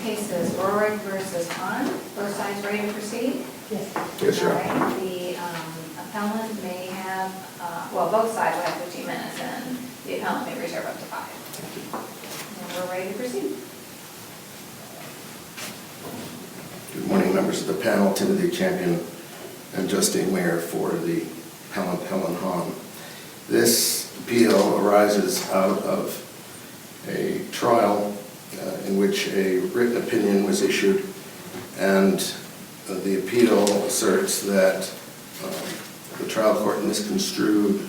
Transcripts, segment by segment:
case is Rohrig versus Hahn. Both sides ready to proceed? Yes. Yes, All sir. right, the appellant may have, well, both sides will have 15 minutes, and the appellant may reserve up to 5. And we're ready to proceed. Good morning, members of the panel. Timothy Champion and Justine Mayer for the appellant Helen Hahn. This appeal arises out of a trial in which a written opinion was issued, and the appeal asserts that the trial court misconstrued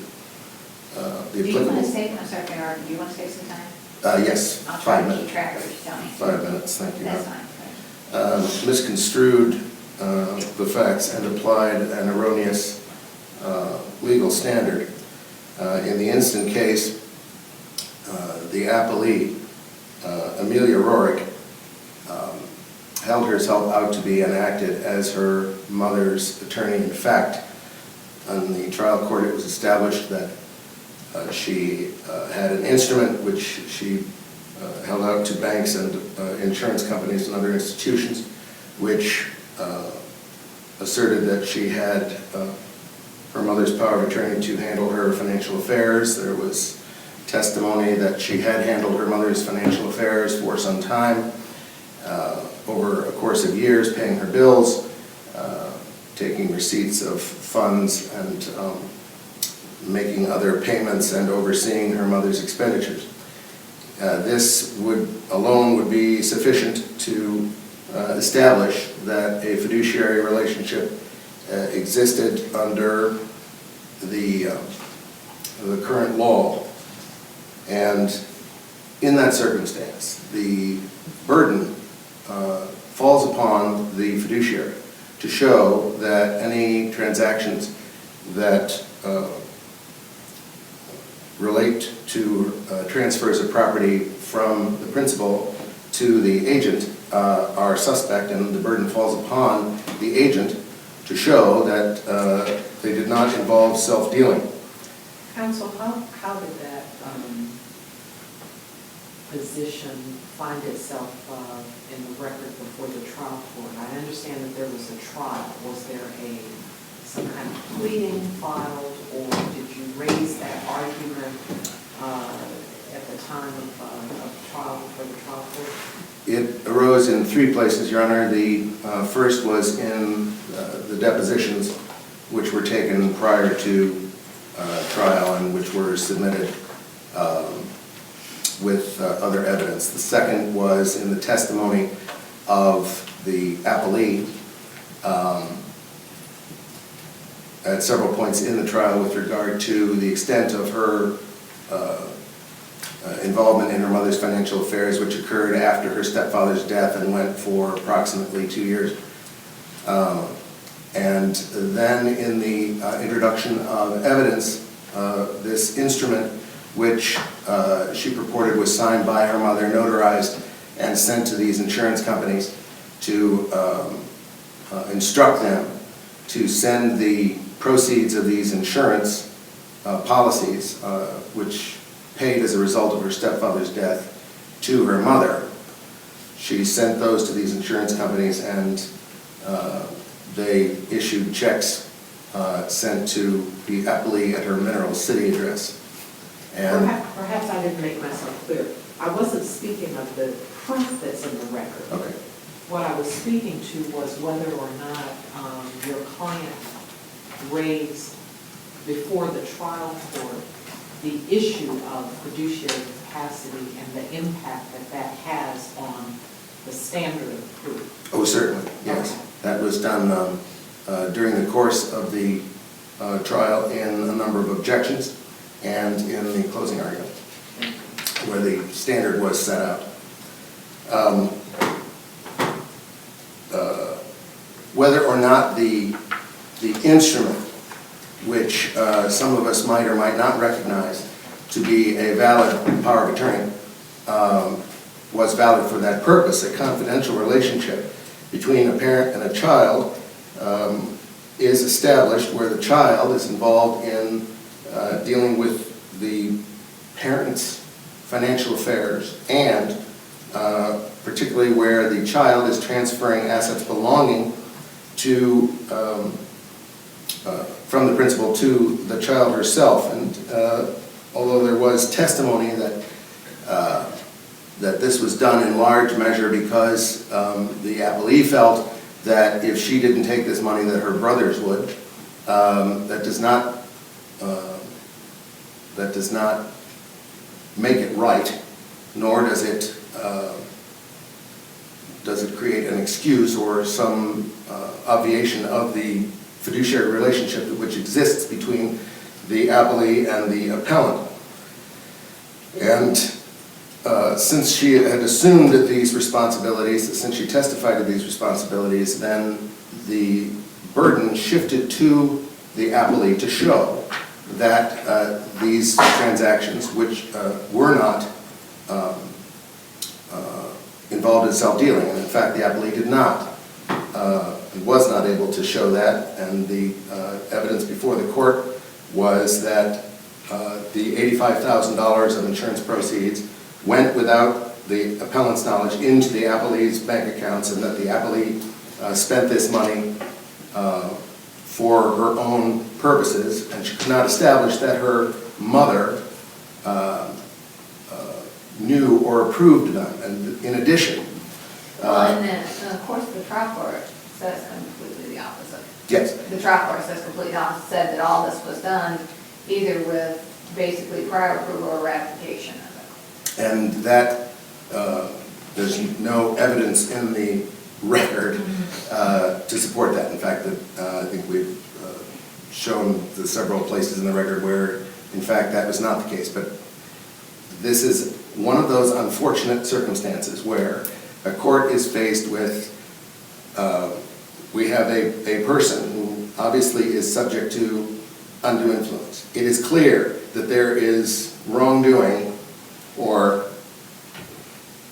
the Do you want applicable... to save, I'm sorry, Mayor, do you want to save some time? Yes, I'll try 5 to minutes. keep track of what you tell me. 5 minutes, thank you. That's fine. Misconstrued the facts and applied an erroneous legal standard. In the instant case, the appellee, Amelia Rohrig, held herself out to be and acted as her mother's attorney. In fact, on the trial court it was established that she had an instrument which she held out to banks and insurance companies and other institutions, which asserted that she had her mother's power of attorney to handle her financial affairs. There was testimony that she had handled her mother's financial affairs for some time, over a course of years, paying her bills, taking receipts of funds, and making other payments and overseeing her mother's expenditures. This alone would be sufficient to establish that a fiduciary relationship existed under the current law. And in that circumstance, the burden falls upon the fiduciary to show that any transactions that relate to transfers of property from the principal to the agent are suspect, and the burden falls upon the agent to show that they did not involve self-dealing. Counsel, how did that position find itself in the record before the trial court? I understand that there was a trial. Was there some kind of pleading filed, or did you raise that argument at the time of trial before the trial court? It arose in 3 places, Your Honor. The first was in the depositions, which were taken prior to trial and which were submitted with other evidence. The second was in the testimony of the appellee at several points in the trial with regard to the extent of her involvement in her mother's financial affairs, which occurred after her stepfather's death and went for approximately 2 years. And then in the introduction of evidence, this instrument, which she purported was signed by her mother, notarized, and sent to these insurance companies to instruct them to send the proceeds of these insurance policies, which paid as a result of her stepfather's death, to her mother. She sent those to these insurance companies, and they issued checks sent to the appellee at her Mineral City address. And Perhaps I didn't make myself clear. I wasn't speaking of the proof that's in the record. okay. What I was speaking to was whether or not your client raised before the trial court the issue of fiduciary capacity and the impact that that has on the standard of proof. Oh, certainly, yes. Okay. That was done during the course of the trial in a number of objections and in the closing argument, where the standard was set out. Whether or not the instrument, which some of us might or might not recognize to be a valid power of attorney, was valid for that purpose, a confidential relationship between a parent and a child is established where the child is involved in dealing with the parent's financial affairs and particularly where the child is transferring assets belonging to, from the principal to the child herself. And although there was testimony that that this was done in large measure because the appellee felt that if she didn't take this money that her brothers would, that does not make it right, nor does it create an excuse or some obviation of the fiduciary relationship which exists between the appellee and the appellant. And since she had assumed these responsibilities, since she testified to these responsibilities, then the burden shifted to the appellee to show that these transactions, which were not involved in self-dealing, and in fact the appellee did not, was not able to show that, and the evidence before the court was that the $85,000 of insurance proceeds went without the appellant's knowledge into the appellee's bank accounts, and that the appellee spent this money for her own purposes, and she could not establish that her mother knew or approved of them. And in addition... Well, and then, of course, the trial court says completely the opposite. Yes. The trial court says completely the opposite, said that all this was done either with basically prior approval or ratification of it. And that, there's no evidence in the record to support that. In fact, I think we've shown the several places in the record where, in fact, that was not the case. But this is one of those unfortunate circumstances where a court is faced with, we have a person who obviously is subject to undue influence. It is clear that there is wrongdoing, or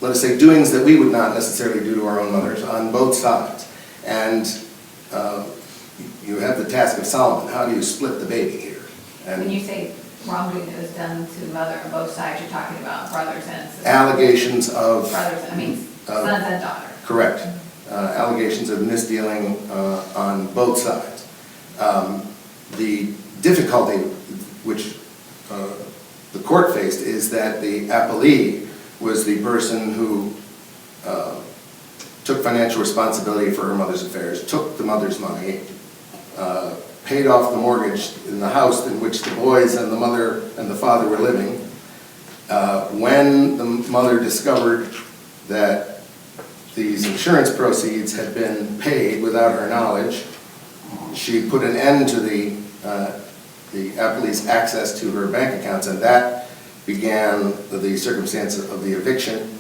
let us say doings that we would not necessarily do to our own mothers on both sides. And you have the task of Solomon. How do you split the baby here? And when you say wrongdoing that was done to the mother on both sides, you're talking about brothers and sisters. Allegations of... Brothers, I mean, sons and daughters. Correct. Allegations of misdealing on both sides. The difficulty which the court faced is that the appellee was the person who took financial responsibility for her mother's affairs, took the mother's money, paid off the mortgage in the house in which the boys and the mother and the father were living. When the mother discovered that these insurance proceeds had been paid without her knowledge, she put an end to the appellee's access to her bank accounts, and that began the circumstances of the eviction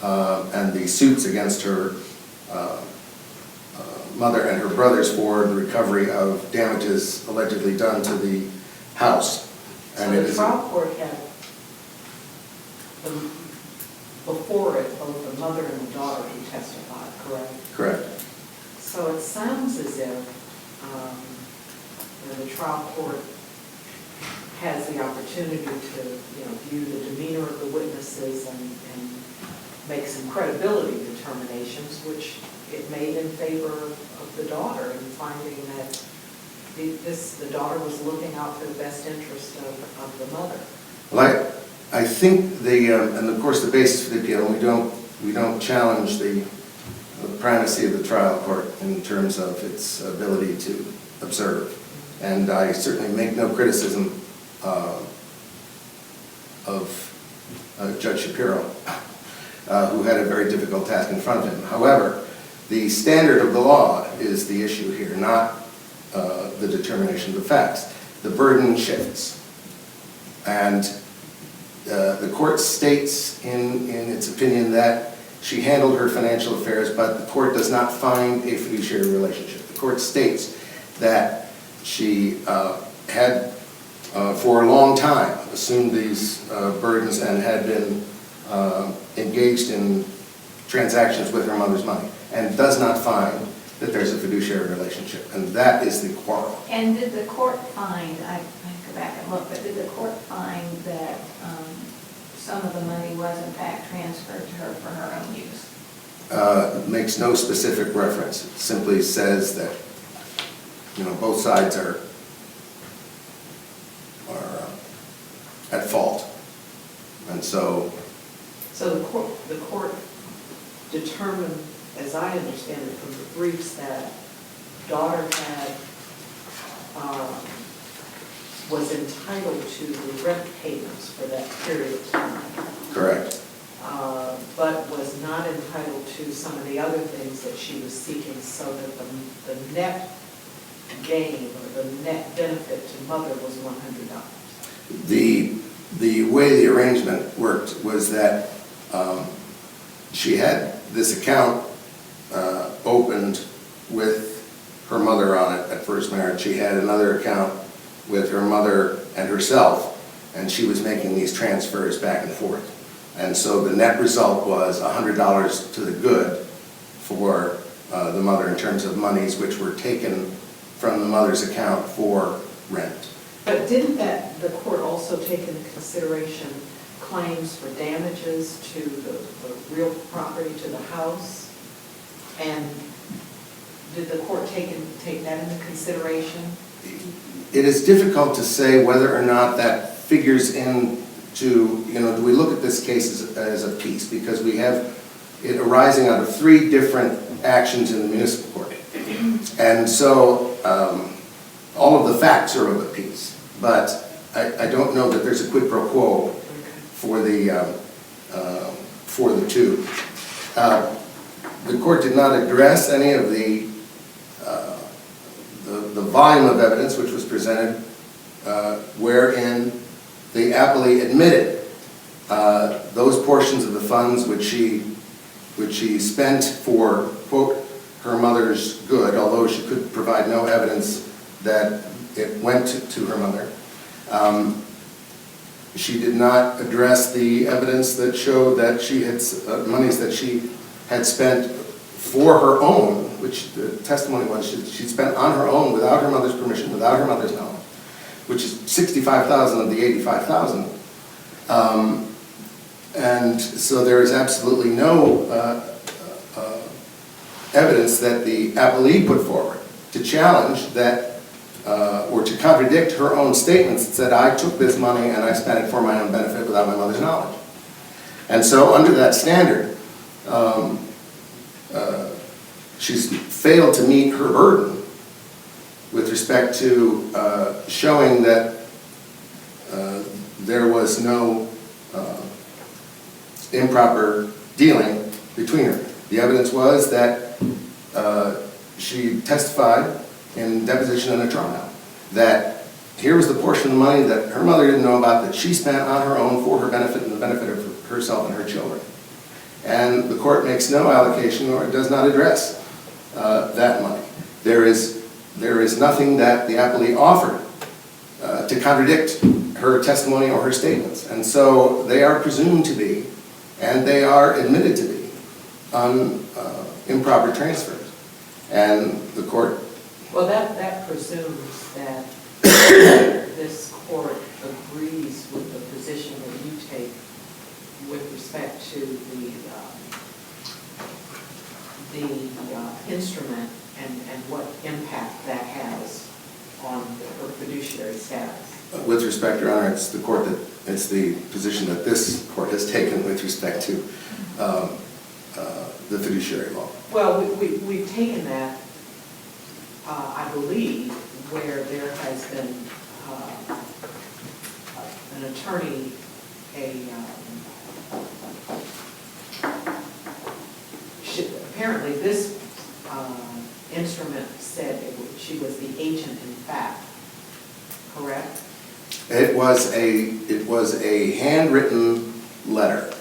and the suits against her mother and her brothers for the recovery of damages allegedly done to the house. And so the trial court had before it both the mother and the daughter who testified, correct? Correct. So it sounds as if the trial court has the opportunity to view the demeanor of the witnesses and make some credibility determinations, which it made in favor of the daughter in finding that the daughter was looking out for the best interest of the mother. Well, I think and of course the basis for the appeal, we don't challenge the primacy of the trial court in terms of its ability to observe. And I certainly make no criticism of Judge Shapiro, who had a very difficult task in front of him. However, the standard of the law is the issue here, not the determination of the facts. The burden shifts. And the court states in its opinion that she handled her financial affairs, but the court does not find a fiduciary relationship. The court states that she had, for a long time, assumed these burdens and had been engaged in transactions with her mother's money, and does not find that there's a fiduciary relationship, and that is the quarrel. And did the court find, I go back and look, but did the court find that some of the money was in fact transferred to her for her own use? makes no specific reference. It simply says that, both sides are at fault. And so So the court determined, as I understand it from the briefs, that daughter was entitled to the rent payments for that period of time. correct. But was not entitled to some of the other things that she was seeking, so that the net gain or the net benefit to mother was $100. The way the arrangement worked was that she had this account opened with her mother on it at first marriage. She had another account with her mother and herself, and she was making these transfers back and forth. And so the net result was $100 to the good for the mother in terms of monies which were taken from the mother's account for rent. But didn't the court also take into consideration claims for damages to the real property, to the house? And did the court take that into consideration? It is difficult to say whether or not that figures into, do we look at this case as a piece? Because we have it arising out of 3 different actions in the municipal court. And so all of the facts are of a piece. But I don't know that there's a quid pro quo for the two. The court did not address any of the volume of evidence which was presented, wherein the appellee admitted those portions of the funds which she spent for, quote, her mother's good, although she could provide no evidence that it went to her mother. She did not address the evidence that showed that she had monies that she had spent for her own, which the testimony was she spent on her own without her mother's permission, without her mother's knowledge, which is $65,000 of the $85,000. And so there is absolutely no evidence that the appellee put forward to challenge that or to contradict her own statements that said, I took this money and I spent it for my own benefit without my mother's knowledge. And so under that standard, she's failed to meet her burden with respect to showing that there was no improper dealing between her. The evidence was that she testified in deposition in a trial that here was the portion of the money that her mother didn't know about that she spent on her own for her benefit and the benefit of herself and her children. And the court makes no allocation or does not address that money. There is nothing that the appellee offered to contradict her testimony or her statements. And so they are presumed to be, and they are admitted to be, improper transfers. And the court... Well, that presumes that this court agrees with the position that you take with respect to the instrument and what impact that has on her fiduciary status. With respect, Your Honor, it's the position that this court has taken with respect to the fiduciary law. Well, we've taken that, I believe, where there has been an attorney, apparently this instrument said she was the agent in fact, correct? It was a handwritten letter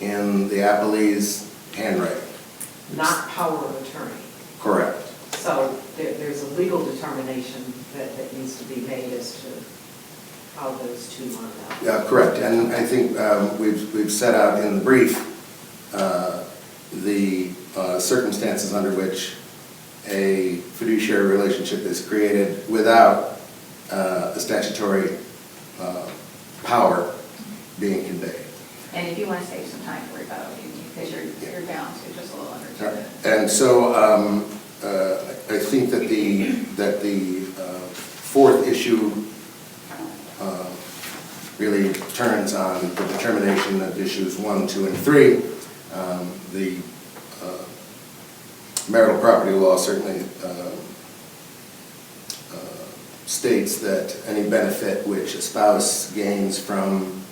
in the appellee's handwriting. Not power of attorney. Correct. So there's a legal determination that needs to be made as to how those two line up. Yeah, correct. And I think we've set out in the brief the circumstances under which a fiduciary relationship is created without a statutory power being conveyed. And if you want to save some time for rebuttal, you because you're down to just a little under 2 minutes. And so I think that the fourth issue really turns on the determination of issues 1, 2, and 3. The marital property law certainly states that any benefit which a spouse gains from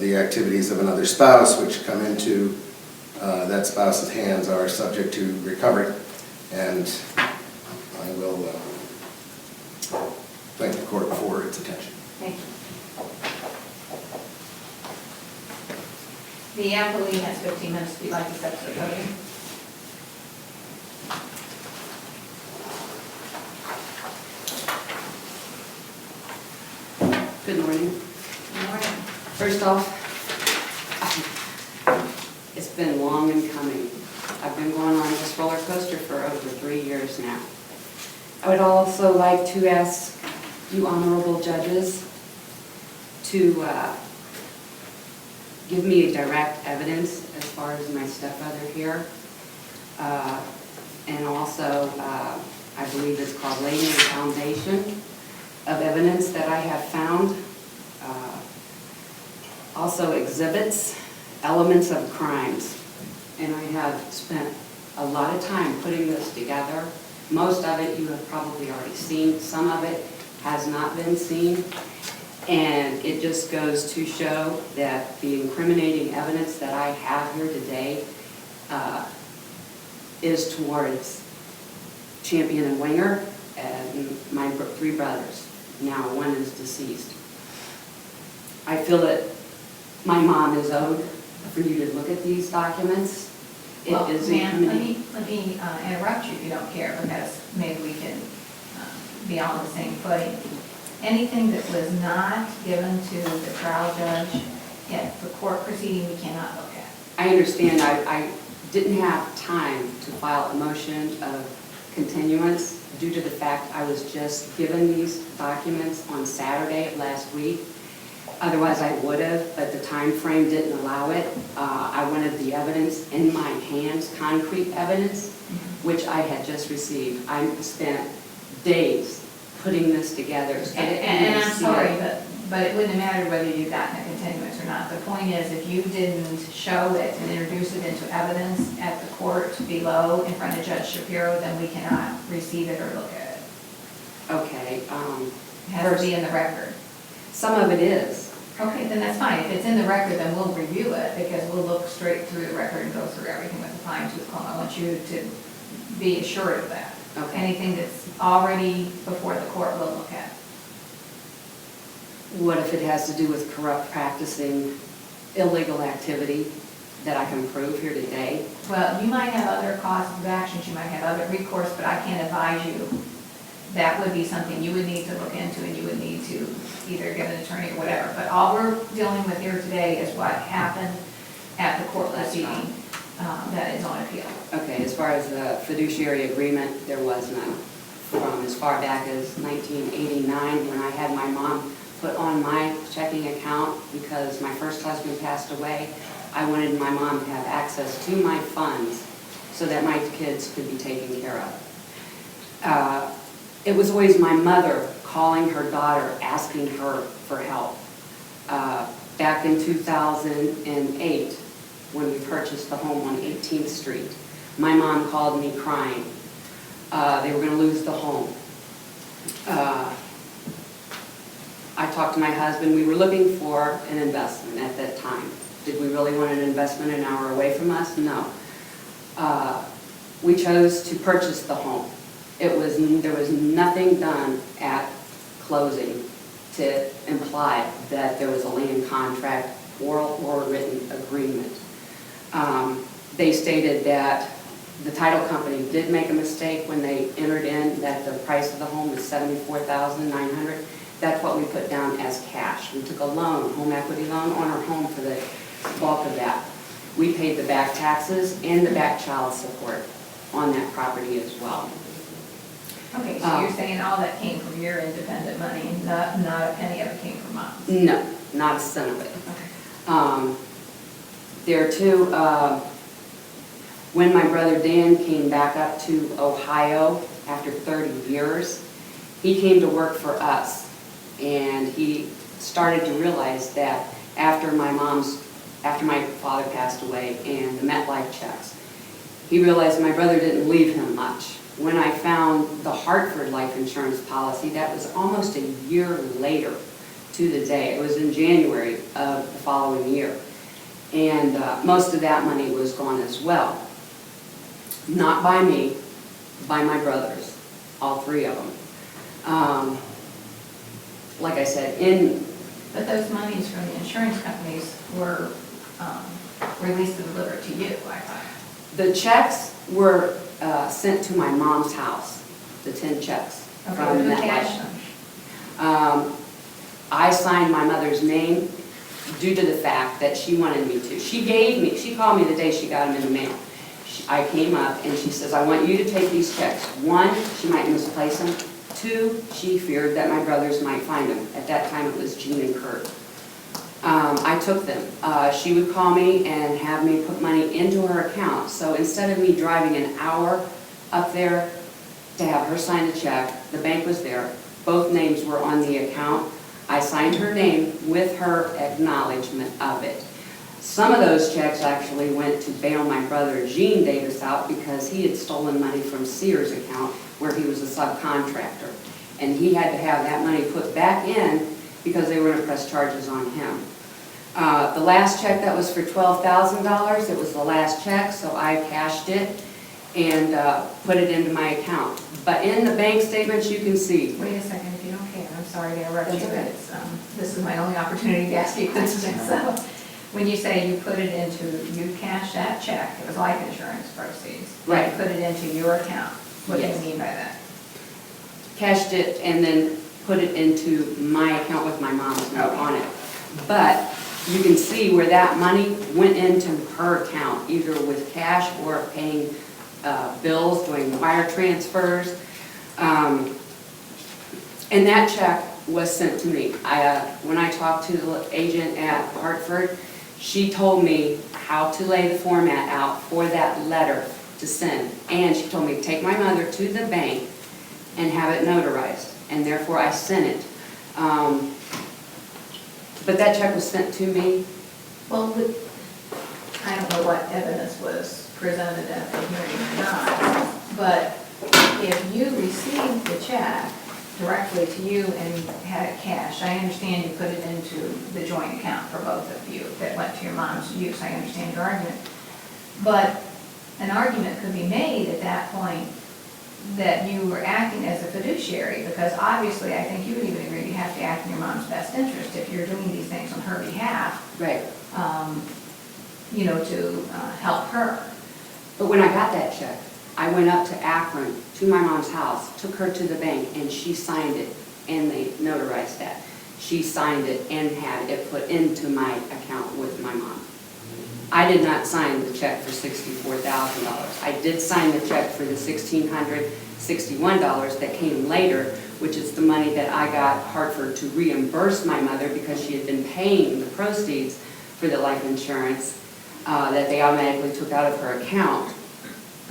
the activities of another spouse which come into that spouse's hands are subject to recovery. And I will thank the court for its attention. Thank you. The appellee has 15 minutes if you'd like to step to the podium. Good morning. Good morning. First off, it's been long in coming. I've been going on this roller coaster for over 3 years now. I would also like to ask you honorable judges to give me direct evidence as far as my stepmother here. And also, I believe it's called laying the foundation of evidence that I have found. Also exhibits, elements of crimes. And I have spent a lot of time putting this together. Most of it you have probably already seen. Some of it has not been seen. And it just goes to show that the incriminating evidence that I have here today is towards Champion and Winger and my 3 brothers. Now one is deceased. I feel that my mom is owed for you to look at these documents. Well, It is ma'am, let incriminating. me interrupt you if you don't care, because maybe we can be on the same footing. Anything that was not given to the trial judge at the court proceeding, we cannot look at. I understand. I didn't have time to file a motion of continuance due to the fact I was just given these documents on Saturday of last week. Otherwise, I would have, but the time frame didn't allow it. I wanted the evidence in my hands, concrete evidence, which I had just received. I spent days putting this together. So that And you I'm see sorry, it. but it wouldn't have mattered whether you gotten a continuance or not. The point is, if you didn't show it and introduce it into evidence at the court below in front of Judge Shapiro, then we cannot receive it or look at it. Okay. It has to be in the record. Some of it is. Okay, then that's fine. If it's in the record, then we'll review it, because we'll look straight through the record and go through everything with a fine-tooth comb. I want you to be assured of that. Okay. Anything that's already before the court, we'll look at. What if it has to do with corrupt practicing, illegal activity that I can prove here today? Well, you might have other causes of actions, you might have other recourse, but I can't advise you. That would be something you would need to look into, and you would need to either get an attorney or whatever. But all we're dealing with here today is what happened at the court proceeding that is on appeal. Okay, as far as the fiduciary agreement, there was none. From as far back as 1989, when I had my mom put on my checking account because my first husband passed away, I wanted my mom to have access to my funds so that my kids could be taken care of. It was always my mother calling her daughter, asking her for help. Back in 2008, when we purchased the home on 18th Street, my mom called me crying. They were going to lose the home. I talked to my husband. We were looking for an investment at that time. Did we really want an investment an hour away from us? No. We chose to purchase the home. There was nothing done at closing to imply that there was a land contract, oral or written agreement. They stated that the title company did make a mistake when they entered in that the price of the home was $74,900. That's what we put down as cash. We took a loan, home equity loan, on our home for the bulk of that. We paid the back taxes and the back child support on that property as well. Okay, so you're saying all that came from your independent money, not a penny of it came from Mom's? No, not a cent of it. Okay. There too, when my brother Dan came back up to Ohio after 30 years, he came to work for us. And he started to realize that after my father passed away and the MetLife checks, he realized my brother didn't leave him much. When I found the Hartford life insurance policy, that was almost a year later to the day. It was in January of the following year. And most of that money was gone as well. Not by me, by my brothers, all three of them. Like I said, But those monies from the insurance companies were released and delivered to you, I thought. the checks were sent to my mom's house, the 10 checks. Okay, from who MetLife. cashed them? I signed my mother's name due to the fact that she wanted me to. She called me the day she got them in the mail. I came up and she says, I want you to take these checks. 1, she might misplace them. 2, she feared that my brothers might find them. At that time, it was Jean and Kurt. I took them. She would call me and have me put money into her account. So instead of me driving an hour up there to have her sign the check, the bank was there. Both names were on the account. I signed her name with her acknowledgement of it. Some of those checks actually went to bail my brother Gene Davis out because he had stolen money from Sears' account where he was a subcontractor. And he had to have that money put back in because they were going to press charges on him. The last check that was for $12,000, it was the last check, so I cashed it and put it into my account. But in the bank statements, you can see. Wait a second, if you don't care, I'm sorry to interrupt you, That's but okay. it's, this is my only opportunity to ask you questions. So, when you say you put it into, you cashed that check, it was life insurance proceeds. Right. You put it into your account. What do you Yes. mean by that? Cashed it and then put it into my account with my mom's note on it. But you can see where that money went into her account, either with cash or paying bills, doing wire transfers. And that check was sent to me. When I talked to the agent at Hartford, she told me how to lay the format out for that letter to send. And she told me to take my mother to the bank and have it notarized. And therefore I sent it. But that check was sent to me. Well, I don't know what evidence was presented at the hearing or not, but if you received the check directly to you and had it cashed, I understand you put it into the joint account for both of you that went to your mom's use. I understand your argument. But an argument could be made at that point that you were acting as a fiduciary, because obviously I think you would even agree you have to act in your mom's best interest if you're doing these things on her behalf. Right. To help her. But when I got that check, I went up to Akron, to my mom's house, took her to the bank, and she signed it, and they notarized that. She signed it and had it put into my account with my mom. I did not sign the check for $64,000. I did sign the check for the $1,661 that came later, which is the money that I got Hartford to reimburse my mother because she had been paying the proceeds for the life insurance that they automatically took out of her account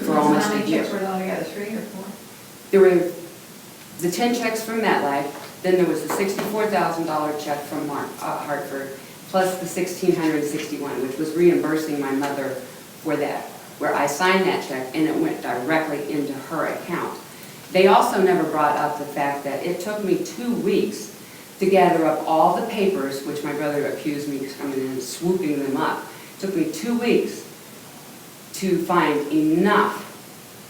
for almost How a many year. checks were altogether, 3 or 4? There were the 10 checks from MetLife, then there was the $64,000 check from Hartford, plus the $1,661, which was reimbursing my mother for that, where I signed that check and it went directly into her account. They also never brought up the fact that it took me 2 weeks to gather up all the papers, which my brother accused me of coming in and swooping them up. It took me 2 weeks to find enough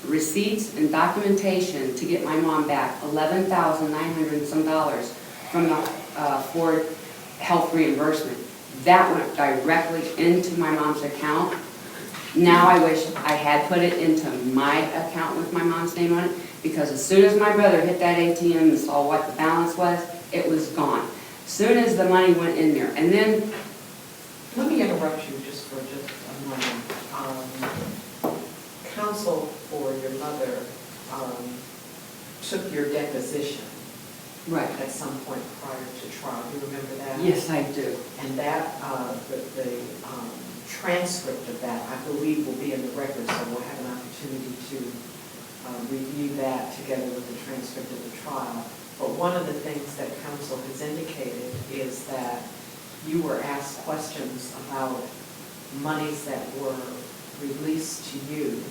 receipts and documentation to get my mom back $11,900 and some from the Ford health reimbursement. That went directly into my mom's account. Now I wish I had put it into my account with my mom's name on it, because as soon as my brother hit that ATM and saw what the balance was, it was gone. As soon as the money went in there. And then, Let me interrupt you just for a moment. Counsel for your mother took your deposition right, at some point prior to trial. You remember that? yes, I do. And that, transcript of that, I believe, will be in the record, so we'll have an opportunity to review that together with the transcript of the trial. But one of the things that counsel has indicated is that you were asked questions about monies that were released to you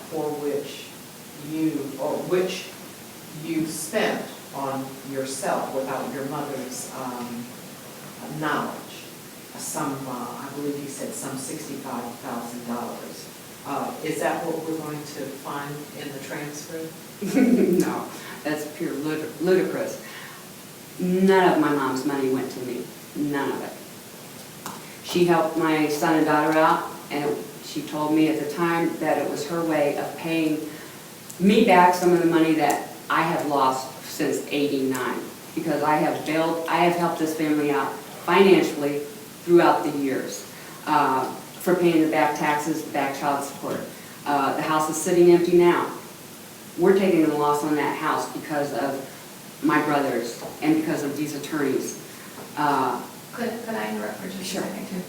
for which you spent on yourself without your mother's knowledge. I believe you said some $65,000. Is that what we're going to find in the transcript? No, that's pure ludicrous. None of my mom's money went to me, none of it. She helped my son and daughter out, and she told me at the time that it was her way of paying me back some of the money that I have lost since '89, because I have helped this family out financially throughout the years, for paying the back taxes, the back child support. The house is sitting empty now. We're taking a loss on that house because of my brothers and because of these attorneys. Could I interrupt for just Sure. a second too?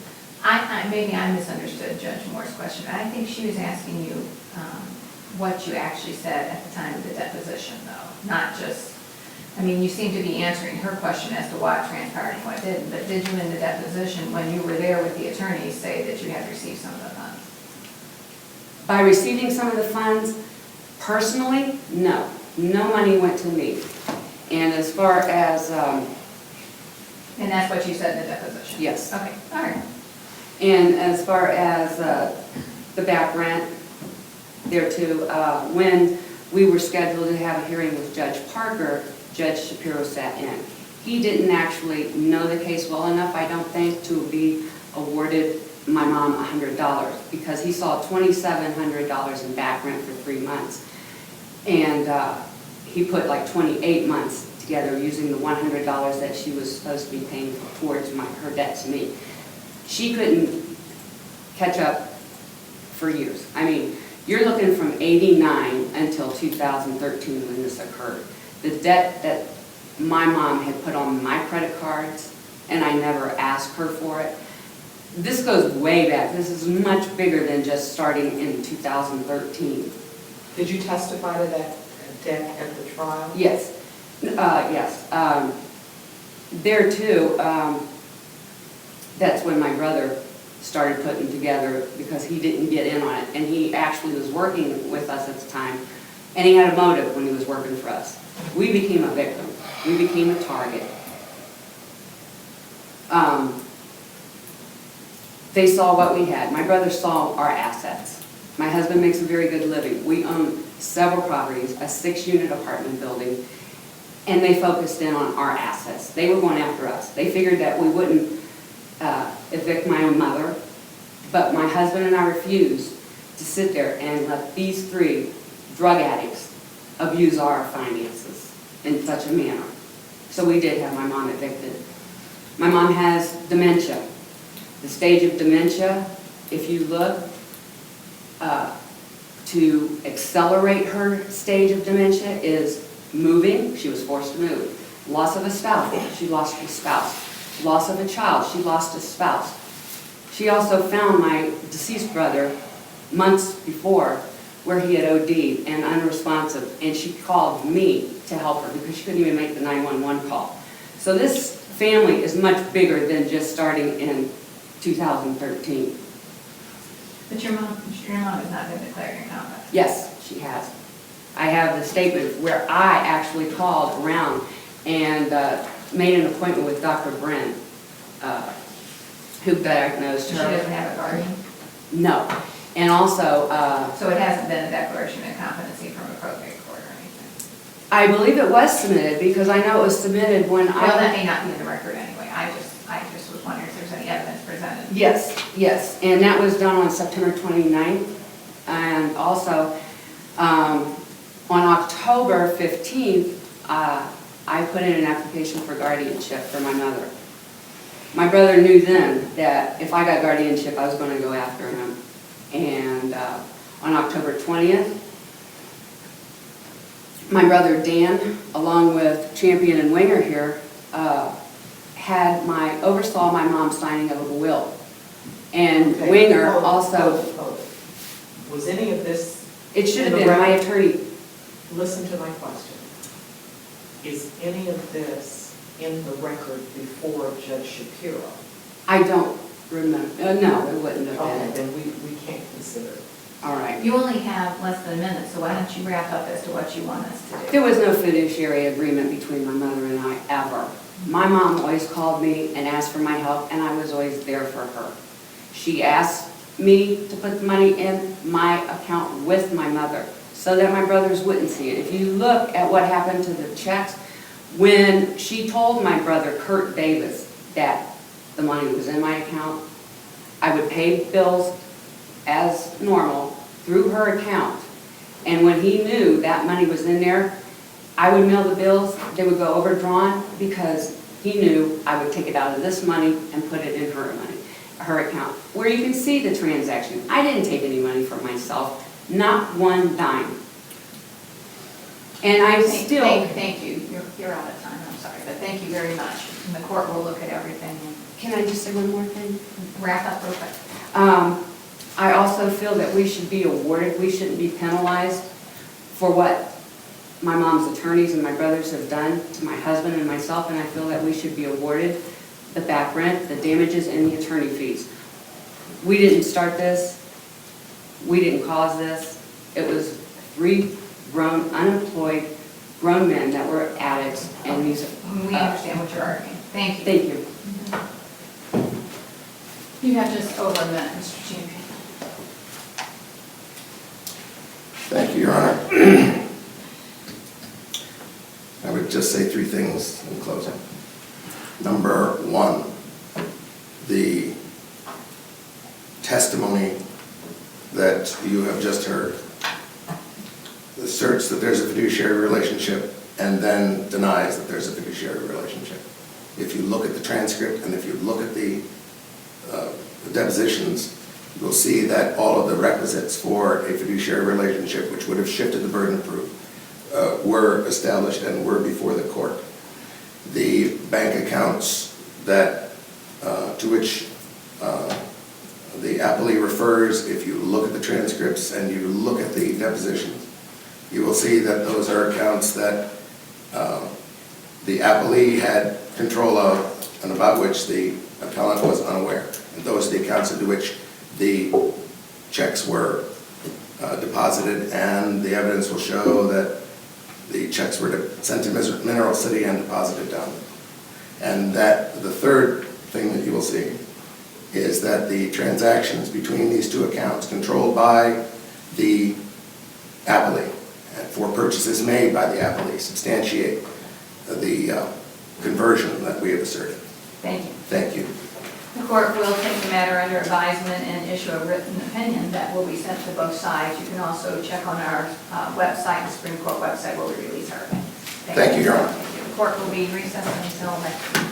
Maybe I misunderstood Judge Moore's question, but I think she was asking you what you actually said at the time of the deposition, though, not just, I mean, you seem to be answering her question as to what transpired and what didn't, but did you in the deposition, when you were there with the attorneys, say that you had received some of the funds? By receiving some of the funds, personally, no. No money went to me. And as far as, And that's what you said in the deposition? Yes. Okay, all right. and as far as the back rent, there too, when we were scheduled to have a hearing with Judge Parker, Judge Shapiro sat in. He didn't actually know the case well enough, I don't think, to be awarded my mom $100, because he saw $2,700 in back rent for 3 months. And he put like 28 months together using the $100 that she was supposed to be paying towards her debt to me. She couldn't catch up for years. I mean, you're looking from '89 until 2013 when this occurred. The debt that my mom had put on my credit cards, and I never asked her for it. This goes way back. This is much bigger than just starting in 2013. Did you testify to that debt at the trial? Yes, yes. There too, that's when my brother started putting together, because he didn't get in on it, and he actually was working with us at the time, and he had a motive when he was working for us. We became a victim. We became a target. They saw what we had. My brother saw our assets. My husband makes a very good living. We own several properties, a 6-unit apartment building, and they focused in on our assets. They were going after us. They figured that we wouldn't evict my own mother, but my husband and I refused to sit there and let these 3 drug addicts abuse our finances in such a manner. So we did have my mom evicted. My mom has dementia. The stage of dementia, if you look, to accelerate her stage of dementia is moving. She was forced to move. Loss of a spouse. She lost a spouse. Loss of a child. She lost a spouse. She also found my deceased brother months before, where he had OD'd and unresponsive, and she called me to help her because she couldn't even make the 911 call. So this family is much bigger than just starting in 2013. But your mom has not been declared incompetent. Yes, she has. I have the statement where I actually called around and made an appointment with Dr. Bren, who diagnosed She her. doesn't have a guardian? No. And also, So it hasn't been a declaration of incompetency from a probate court or anything? I believe it was submitted, because I know it was submitted when Well, that I... may not be in the record anyway. I just was wondering if there's any evidence presented. Yes, yes. And that was done on September 29th. And also, on October 15th, I put in an application for guardianship for my mother. My brother knew then that if I got guardianship, I was going to go after him. And on October 20th, my brother Dan, along with Champion and Winger here, oversaw my mom signing of a will. And Okay, Winger hold it, also, hold it, hold it. Was any of this, it should have in the been my record? attorney. listen to my question. Is any of this in the record before Judge Shapiro? I don't remember, no, it wouldn't have Okay, been. then we can't consider it. All right. You only have less than a minute, so why don't you wrap up as to what you want us to do? There was no fiduciary agreement between my mother and I ever. My mom always called me and asked for my help, and I was always there for her. She asked me to put the money in my account with my mother so that my brothers wouldn't see it. If you look at what happened to the checks, when she told my brother, Kurt Davis, that the money was in my account, I would pay bills as normal through her account. And when he knew that money was in there, I would mail the bills, they would go overdrawn because he knew I would take it out of this money and put it in her money, her account, where you can see the transaction. I didn't take any money for myself, not one dime. And I still... Thank you, you're out of time, I'm sorry, but thank you very much. And the court will look at everything and Can I just say one more thing? wrap up real quick. I also feel that we should be awarded, we shouldn't be penalized for what my mom's attorneys and my brothers have done to my husband and myself, and I feel that we should be awarded the back rent, the damages, and the attorney fees. We didn't start this, we didn't cause this. It was 3 grown, unemployed, grown men that were addicts, and these... We understand what you're arguing. Thank you. Thank you. You have just over a minute, Mr. Champion. Thank you, Your Honor. I would just say 3 things in closing. Number 1, the testimony that you have just heard asserts that there's a fiduciary relationship and then denies that there's a fiduciary relationship. If you look at the transcript and if you look at the depositions, you'll see that all of the requisites for a fiduciary relationship, which would have shifted the burden of proof, were established and were before the court. The bank accounts that to which the appellee refers, if you look at the transcripts and you look at the depositions, you will see that those are accounts that the appellee had control of and about which the appellant was unaware. And those are the accounts into which the checks were deposited, and the evidence will show that the checks were sent to Mineral City and deposited down. And that the third thing that you will see is that the transactions between these 2 accounts controlled by the appellee and for purchases made by the appellee substantiate the conversion that we have asserted. Thank you. Thank you. The court will take the matter under advisement and issue a written opinion that will be sent to both sides. You can also check on our website, the Supreme Court website, where we release our opinions. Thank you, Your Honor. Thank you. The court will be recessed until next week.